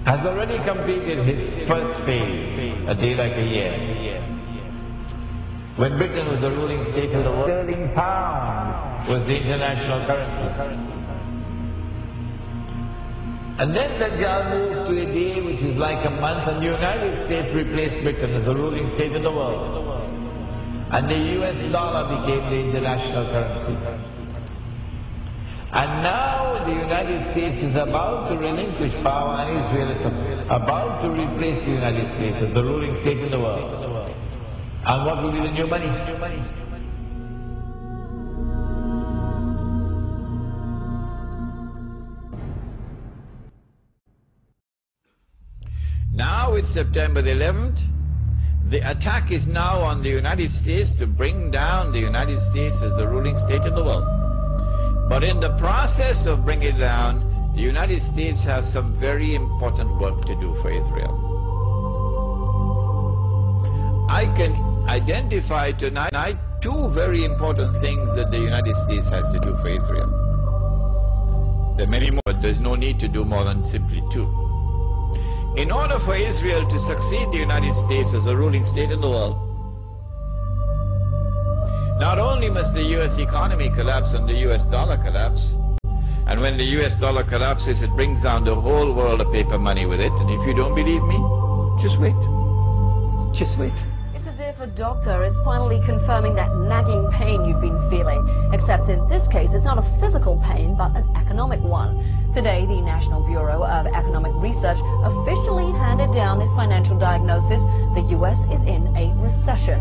has already completed his first phase, a day like a year. When Britain was the ruling state of the world, sterling pound was the international currency. And then Dajjal moved to a day which is like a month, and the United States replaced Britain as the ruling state of the world. And the US dollar became the international currency. And now the United States is about to relinquish power, and Israel is about to replace the United States as the ruling state in the world. And what will be the new money? Now it's September the 11th. The attack is now on the United States to bring down the United States as the ruling state in the world. But in the process of bringing it down, the United States have some very important work to do for Israel. I can identify tonight two very important things that the United States has to do for Israel. There are many more, but there's no need to do more than simply two. In order for Israel to succeed the United States as a ruling state in the world, not only must the US economy collapse and the US dollar collapse, and when the US dollar collapses, it brings down the whole world of paper money with it. And if you don't believe me, just wait. Just wait. It's as if a doctor is finally confirming that nagging pain you've been feeling. Except in this case, it's not a physical pain, but an economic one. Today, the National Bureau of Economic Research officially handed down this financial diagnosis. The US is in a recession.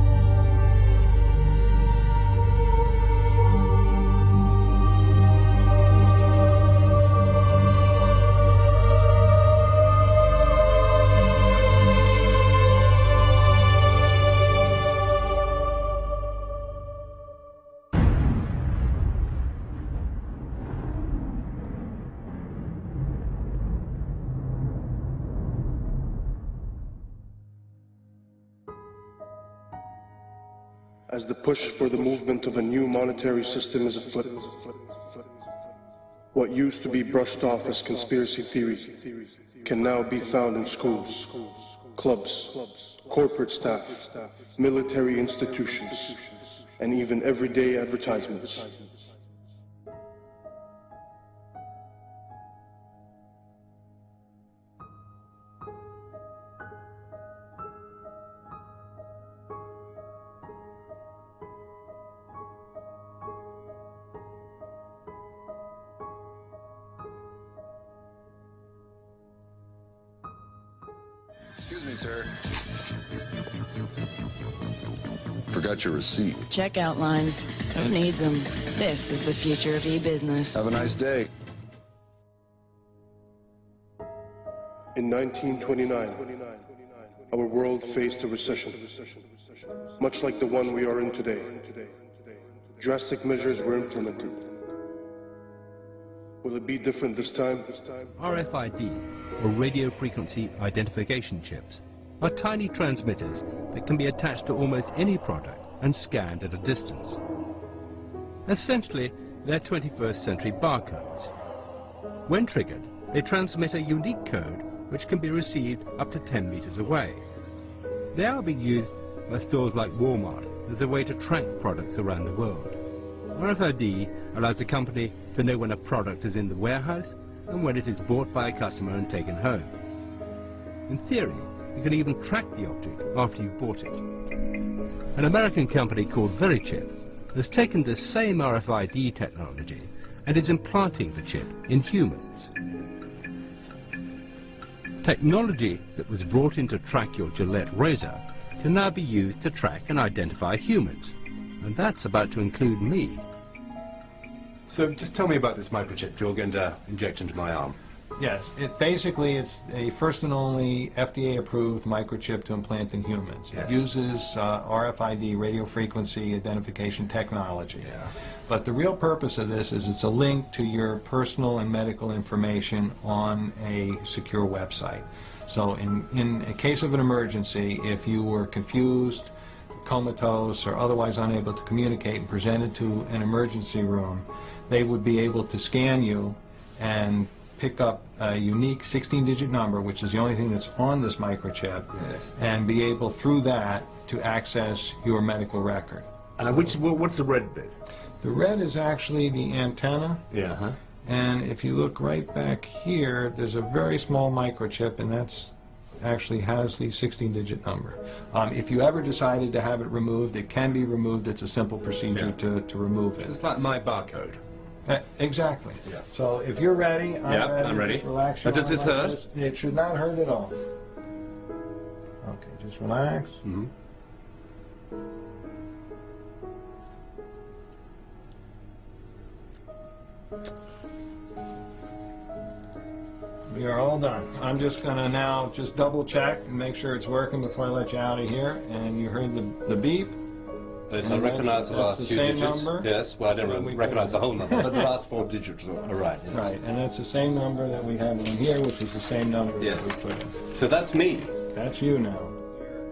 As the push for the movement of a new monetary system is afoot, what used to be brushed off as conspiracy theory can now be found in schools, clubs, corporate staff, military institutions, and even everyday advertisements. Excuse me, sir. Forgot your receipt. Checkout lines. Who needs them? This is the future of e-business. Have a nice day. In 1929, our world faced a recession, much like the one we are in today. Drastic measures were implemented. Will it be different this time? RFID, or radio frequency identification chips, are tiny transmitters that can be attached to almost any product and scanned at a distance. Essentially, they're 21st century barcodes. When triggered, they transmit a unique code which can be received up to 10 meters away. They are being used by stores like Walmart as a way to track products around the world. RFID allows the company to know when a product is in the warehouse and when it is bought by a customer and taken home. In theory, you can even track the object after you've bought it. An American company called VeriChip has taken this same RFID technology and is implanting the chip in humans. Technology that was brought in to track your Gillette razor can now be used to track and identify humans. And that's about to include me. So just tell me about this microchip you're going to inject into my arm. Yes, it's a first and only FDA-approved microchip to implant in humans. Yes. It uses RFID, radio frequency identification technology. Yeah. But the real purpose of this is it's a link to your personal and medical information on a secure website. So in a case of an emergency, if you were confused, comatose, or otherwise unable to communicate and presented to an emergency room, they would be able to scan you and pick up a unique 16-digit number, which is the only thing that's on this microchip, yes, and be able through that to access your medical record. What's the red bit? The red is actually the antenna. Yeah. Huh? And if you look right back here, there's a very small microchip, and that's actually has the 16-digit number. If you ever decided to have it removed, it can be removed. It's a simple procedure to remove it. It's like my barcode. Exactly. Yeah. So if you're ready, I'm ready. Just relax. Does this hurt? It should not hurt at all. Okay, just relax. Mm-hmm. We are all done. I'm just going to now just double check and make sure it's working before I let you out of here. And you heard the beep. Yes, I recognize the last few digits. Number. Yes, well, I didn't recognize the whole number, but the last 4 digits are right. Yes. Right, and that's the same number that we have in here, which is the same number that we put in. So that's me. That's you now.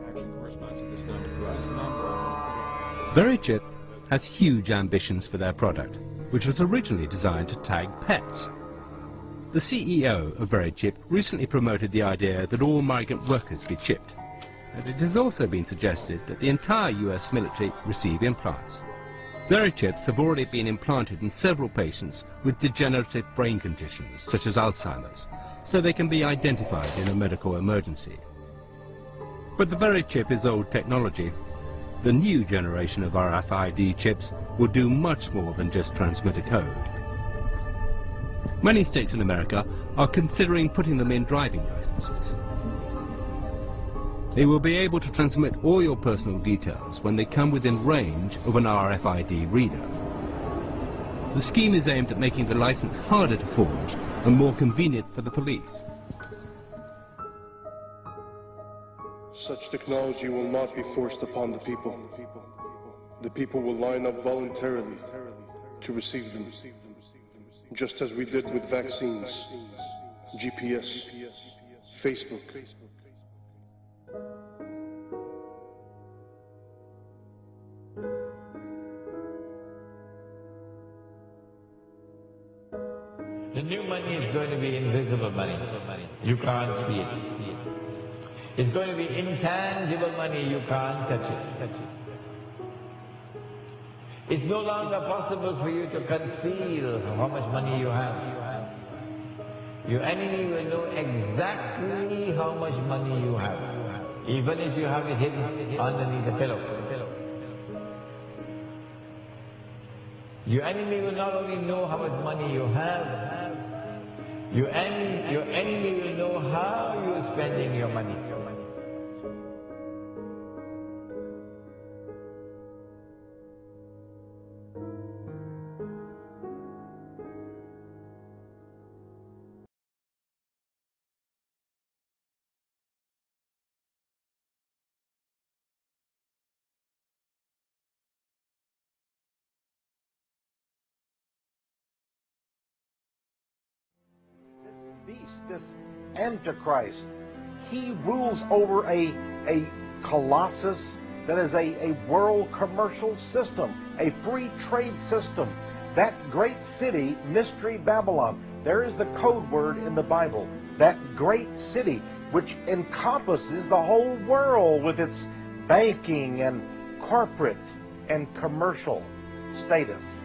Actually corresponds to this number. This number. VeriChip has huge ambitions for their product, which was originally designed to tag pets. The CEO of VeriChip recently promoted the idea that all migrant workers be chipped, and it has also been suggested that the entire US military receive implants. VeriChips have already been implanted in several patients with degenerative brain conditions such as Alzheimer's, so they can be identified in a medical emergency. But the VeriChip is old technology. The new generation of RFID chips will do much more than just transmit a code. Many states in America are considering putting them in driving licenses. They will be able to transmit all your personal details when they come within range of an RFID reader. The scheme is aimed at making the license harder to forge and more convenient for the police. Such technology will not be forced upon the people. The people will line up voluntarily to receive them, just as we did with vaccines, GPS, Facebook. The new money is going to be invisible money. You can't see it. It's going to be intangible money. You can't touch it. It's no longer possible for you to conceal how much money you have. Your enemy will know exactly how much money you have, even if you have it hidden underneath a pillow. Your enemy will not only know how much money you have, your enemy will know how you are spending your money. This Antichrist, he rules over a colossus that is a world commercial system, a free trade system. That great city, Mystery Babylon, there is the code word in the Bible. That great city, which encompasses the whole world with its banking and corporate and commercial status.